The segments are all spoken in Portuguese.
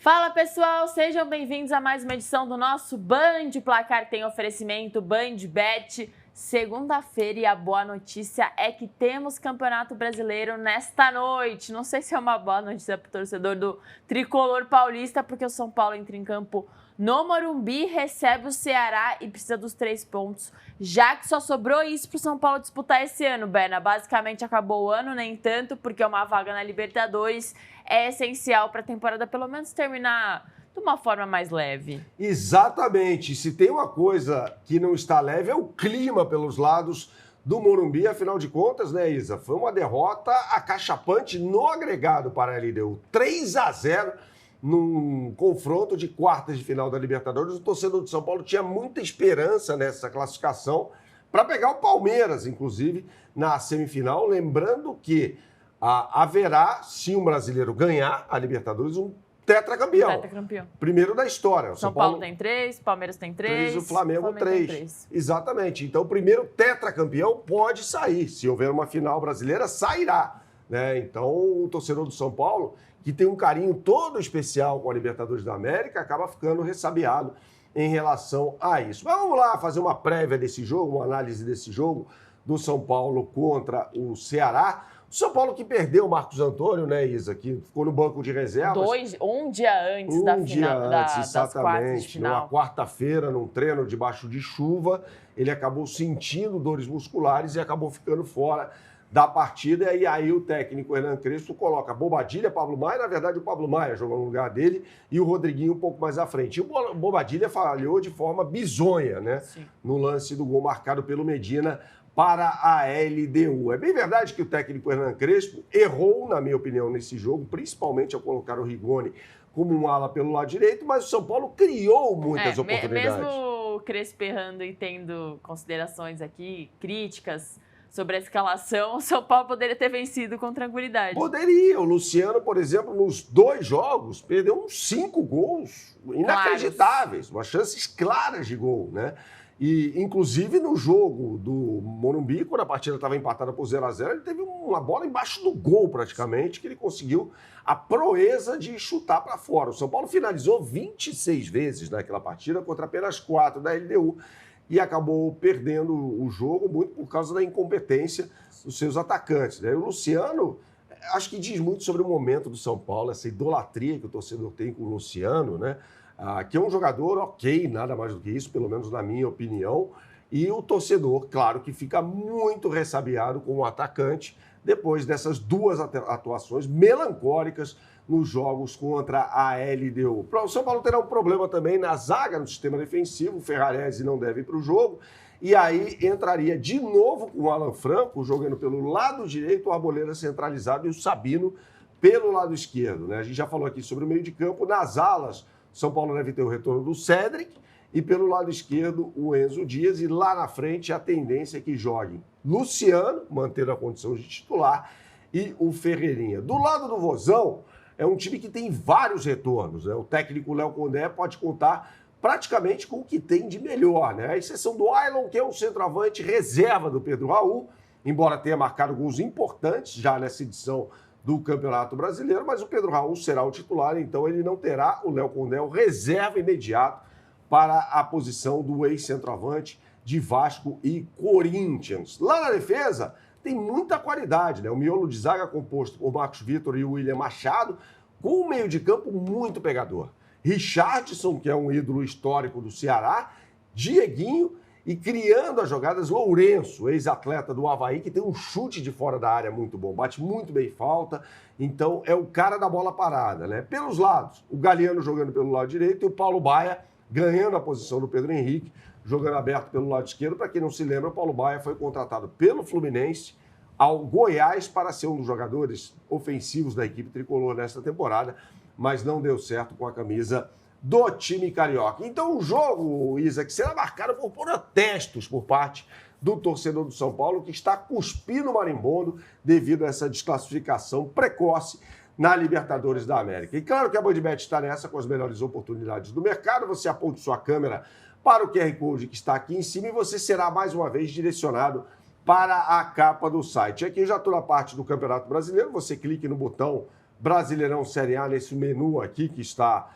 Fala pessoal, sejam bem-vindos a mais uma edição do nosso Band Placar. Tem oferecimento Band Bet. Segunda-feira e a boa notícia é que temos Campeonato Brasileiro nesta noite. Não sei se é uma boa notícia para o torcedor do Tricolor Paulista, porque o São Paulo entra em campo no Morumbi, recebe o Ceará e precisa dos 3 pontos, já que só sobrou isso para o São Paulo disputar esse ano, Berna. Basicamente acabou o ano, nem tanto, porque uma vaga na Libertadores é essencial para a temporada pelo menos terminar de uma forma mais leve. Exatamente. Se tem uma coisa que não está leve é o clima pelos lados do Morumbi. Afinal de contas, né, Isa? Foi uma derrota acachapante no agregado para a LDU. 3-0 num confronto de quartas de final da Libertadores. O torcedor de São Paulo tinha muita esperança nessa classificação para pegar o Palmeiras, inclusive, na semifinal. Lembrando que haverá, se um brasileiro ganhar a Libertadores, um tetracampeão. Primeiro da história. O São Paulo tem 3, Palmeiras tem 3. O Flamengo 3. Exatamente. Então, o primeiro tetracampeão pode sair. Se houver uma final brasileira, sairá. Né? Então, o torcedor do São Paulo, que tem um carinho todo especial com a Libertadores da América, acaba ficando ressabiado em relação a isso. Mas vamos lá fazer uma prévia desse jogo, uma análise desse jogo do São Paulo contra o Ceará. O São Paulo que perdeu o Marcos Antônio, né, Isa, que ficou no banco de reservas. Um dia antes da final, das quartas de final. Numa quarta-feira, num treino debaixo de chuva, ele acabou sentindo dores musculares e acabou ficando fora da partida. E aí o técnico Hernan Crespo coloca Bobadilha, Pablo Maia. Na verdade, o Pablo Maia jogou no lugar dele e o Rodriguinho um pouco mais à frente. E o Bobadilha falhou de forma bizonha, né? Sim. No lance do gol marcado pelo Medina para a LDU. É bem verdade que o técnico Hernan Crespo errou, na minha opinião, nesse jogo, principalmente ao colocar o Rigoni como um ala pelo lado direito, mas o São Paulo criou muitas oportunidades. Mesmo o Crespo errando e tendo considerações aqui, críticas sobre a escalação, o São Paulo poderia ter vencido com tranquilidade. Poderia. O Luciano, por exemplo, nos 2 jogos, perdeu uns 5 gols inacreditáveis, umas chances claras de gol, né? E, inclusive, no jogo do Morumbi, quando a partida estava empatada por 0-0, ele teve uma bola embaixo do gol, praticamente, que ele conseguiu a proeza de chutar para fora. O São Paulo finalizou 26 vezes naquela partida, contra apenas 4 da LDU, e acabou perdendo o jogo muito por causa da incompetência dos seus atacantes, né? E o Luciano, acho que diz muito sobre o momento do São Paulo, essa idolatria que o torcedor tem com o Luciano, né? Que é um jogador ok, nada mais do que isso, pelo menos na minha opinião. E o torcedor, claro, que fica muito ressabiado com o atacante depois dessas 2 atuações melancólicas nos jogos contra a LDU. O São Paulo terá um problema também na zaga, no sistema defensivo. O Ferrarese não deve ir para o jogo. E aí entraria de novo com o Alan Franco, jogando pelo lado direito, o Arboleda centralizado e o Sabino pelo lado esquerdo, né? A gente já falou aqui sobre o meio de campo. Nas alas, São Paulo deve ter o retorno do Cédric e pelo lado esquerdo o Enzo Dias, e lá na frente a tendência é que joguem Luciano, mantendo a condição de titular, e o Ferreirinha. Do lado do Vozão, é um time que tem vários retornos, né? O técnico Léo Condé pode contar praticamente com o que tem de melhor, né? A exceção do Ailon, que é um centroavante reserva do Pedro Raul, embora tenha marcado gols importantes já nessa edição do Campeonato Brasileiro, mas o Pedro Raul será o titular, então ele não terá o Léo Condé, o reserva imediato para a posição do ex-centroavante de Vasco e Corinthians. Lá na defesa, tem muita qualidade, né? O miolo de zaga composto por Marcos Vitor e William Machado, com um meio de campo muito pegador. Richarlison, que é um ídolo histórico do Ceará, Dieguinho, e criando as jogadas, Lourenço, ex-atleta do Avaí, que tem um chute de fora da área muito bom, bate muito bem falta, então é o cara da bola parada, né? Pelos lados, o Galeano jogando pelo lado direito e o Paulo Baia ganhando a posição do Pedro Henrique, jogando aberto pelo lado esquerdo. Para quem não se lembra, o Paulo Baia foi contratado pelo Fluminense ao Goiás para ser um dos jogadores ofensivos da equipe tricolor nesta temporada, mas não deu certo com a camisa do time carioca. Então o jogo, Isa, que será marcado por protestos por parte do torcedor do São Paulo, que está cuspindo o marimbondo devido a essa desclassificação precoce na Libertadores da América. E claro que a Band Bet está nessa com as melhores oportunidades do mercado. Você aponta sua câmera para o QR Code que está aqui em cima e você será mais uma vez direcionado para a capa do site. Aqui eu já estou na parte do Campeonato Brasileiro, você clique no botão Brasileirão Série A nesse menu aqui que está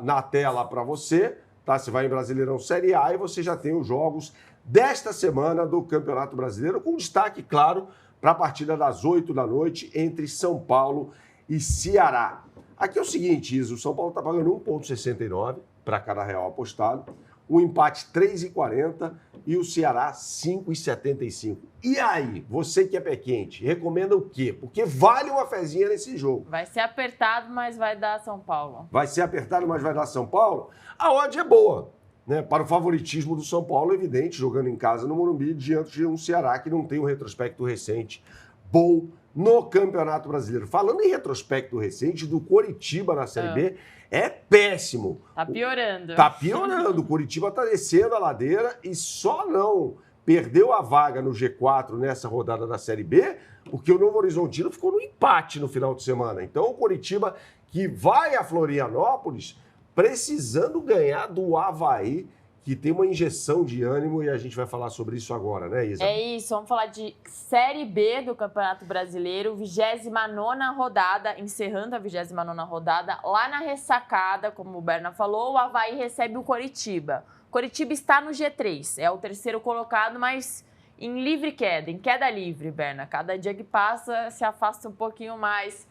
na tela para você. Tá? Você vai em Brasileirão Série A e você já tem os jogos desta semana do Campeonato Brasileiro, com destaque, claro, para a partida das 8 da noite entre São Paulo e Ceará. Aqui é o seguinte, Isa, o São Paulo está pagando 1,69 para cada real apostado, o empate 3,40 e o Ceará 5,75. E aí, você que é pé quente, recomenda o quê? Porque vale uma fezinha nesse jogo. Vai ser apertado, mas vai dar São Paulo. Vai ser apertado, mas vai dar São Paulo? A odd é boa, né? Para o favoritismo do São Paulo, evidente, jogando em casa no Morumbi, diante de um Ceará que não tem um retrospecto recente bom no Campeonato Brasileiro. Falando em retrospecto recente, do Coritiba na Série B, é péssimo. Tá piorando. Tá piorando. O Coritiba tá descendo a ladeira e só não perdeu a vaga no G4 nessa rodada da Série B, porque o Novo Horizontino ficou no empate no final de semana. Então, o Coritiba, que vai a Florianópolis, precisando ganhar do Avaí, que tem uma injeção de ânimo, e a gente vai falar sobre isso agora, né, Isa? É isso, vamos falar de Série B do Campeonato Brasileiro, 29ª rodada, encerrando a 29ª rodada, lá na ressacada, como o Berna falou, o Avaí recebe o Coritiba. O Coritiba está no G3, é o terceiro colocado, mas em livre queda, em queda livre, Berna. Cada dia que passa, se afasta um pouquinho mais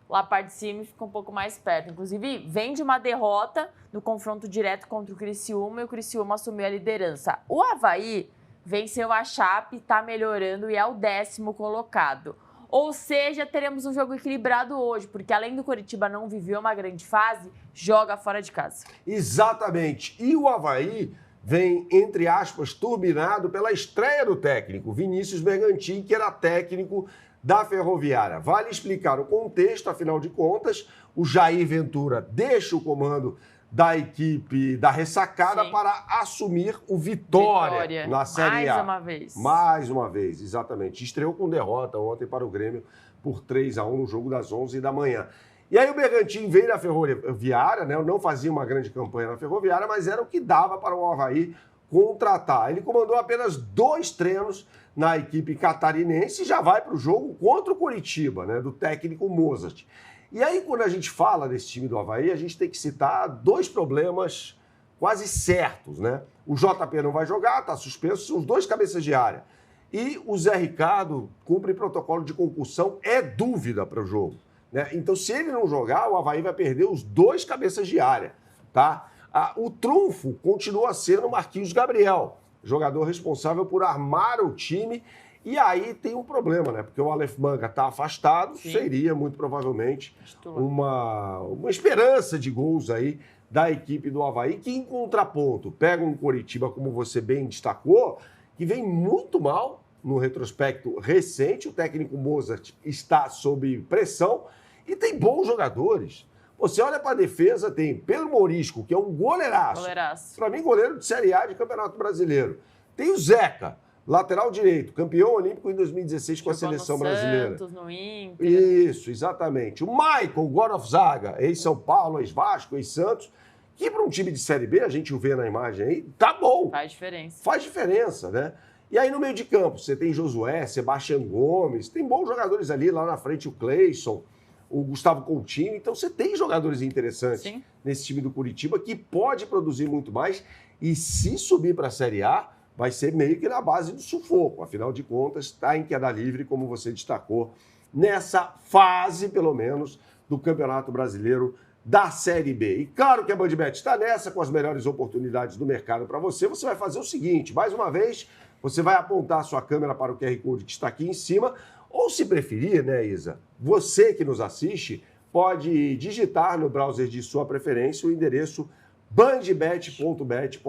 lá a parte de cima e fica um pouco mais perto. Inclusive, vem de uma derrota no confronto direto contra o Criciúma e o Criciúma assumiu a liderança. O Avaí venceu a Chape, está melhorando e é o 10º colocado. Ou seja, teremos um jogo equilibrado hoje, porque além do Coritiba não viver uma grande fase, joga fora de casa. Exatamente. E o Avaí vem, entre aspas, turbinado pela estreia do técnico, Vinícius Bergantin, que era técnico da Ferroviária. Vale explicar o contexto, afinal de contas, o Jair Ventura deixa o comando da equipe da ressacada para assumir o Vitória na Série A. Mais uma vez. Mais uma vez, exatamente. Estreou com derrota ontem para o Grêmio por 3-1 no jogo das 11 da manhã. E aí o Bergantin veio da Ferroviária, né? Não fazia uma grande campanha na Ferroviária, mas era o que dava para o Avaí contratar. Ele comandou apenas 2 treinos na equipe catarinense e já vai para o jogo contra o Coritiba, né, do técnico Mozart. E aí, quando a gente fala desse time do Avaí, a gente tem que citar 2 problemas quase certos, né? O JP não vai jogar, está suspenso, são os 2 cabeças de área. E o Zé Ricardo cumpre protocolo de concussão, é dúvida para o jogo, né? Então, se ele não jogar, o Avaí vai perder os 2 cabeças de área, tá? O trunfo continua sendo o Marquinhos Gabriel, jogador responsável por armar o time. E aí tem um problema, né? Porque o Aleph Manga está afastado, seria muito provavelmente uma esperança de gols aí da equipe do Avaí, que em contraponto pega um Coritiba, como você bem destacou, que vem muito mal no retrospecto recente. O técnico Mozart está sob pressão e tem bons jogadores. Você olha para a defesa, tem Pedro Morisco, que é um goleiraço. Para mim, goleiro de Série A de Campeonato Brasileiro. Tem o Zeca, lateral direito, campeão olímpico em 2016 com a seleção brasileira. Santos, no Inter. Isso, exatamente. O Michael, God of Zaga, ex-São Paulo, ex-Vasco, ex-Santos, que para um time de Série B, a gente o vê na imagem aí, tá bom. Faz diferença. Faz diferença, né? E aí no meio de campo, você tem Josué, Sebastião Gomes, tem bons jogadores ali, lá na frente o Cleison, o Gustavo Coutinho. Então você tem jogadores interessantes nesse time do Coritiba que pode produzir muito mais e se subir para a Série A vai ser meio que na base do sufoco. Afinal de contas, está em queda livre, como você destacou, nessa fase, pelo menos, do Campeonato Brasileiro da Série B. E claro que a BandBet está nessa, com as melhores oportunidades do mercado para você. Você vai fazer o seguinte, mais uma vez, você vai apontar a sua câmera para o QR Code que está aqui em cima, ou se preferir, né, Isa, você que nos assiste pode digitar no browser de sua preferência o endereço bandbet.bet.br,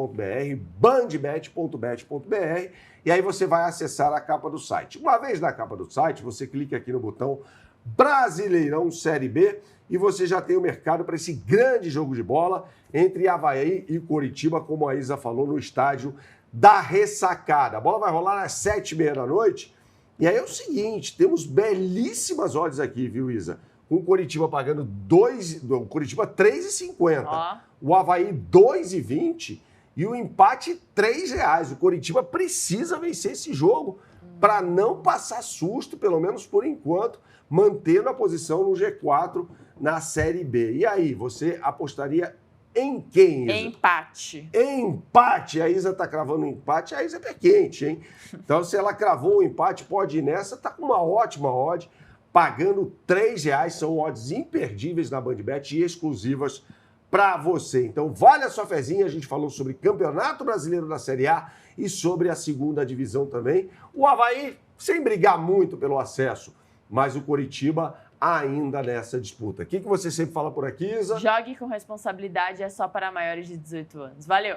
bandbet.bet.br, e aí você vai acessar a capa do site. Uma vez na capa do site, você clica aqui no botão Brasileirão Série B e você já tem o mercado para esse grande jogo de bola entre Avaí e Coritiba, como a Isa falou, no estádio da Ressacada. A bola vai rolar às 7h30 da noite. E aí é o seguinte, temos belíssimas odds aqui, viu, Isa? Com o Coritiba pagando o Coritiba 3,50, o Avaí 2,20 e o empate R$3. O Coritiba precisa vencer esse jogo para não passar susto, pelo menos por enquanto, mantendo a posição no G4 na Série B. E aí, você apostaria em quem, Isa? Empate. Empate. A Isa tá cravando um empate, a Isa é pé quente, hein? Então, se ela cravou um empate, pode ir nessa, tá com uma ótima odd, pagando R$3. São odds imperdíveis na BandBet e exclusivas para você. Então, vale a sua fezinha. A gente falou sobre Campeonato Brasileiro da Série A e sobre a segunda divisão também. O Avaí, sem brigar muito pelo acesso, mas o Coritiba ainda nessa disputa. O que você sempre fala por aqui, Isa? Jogue com responsabilidade, é só para maiores de 18 anos. Valeu!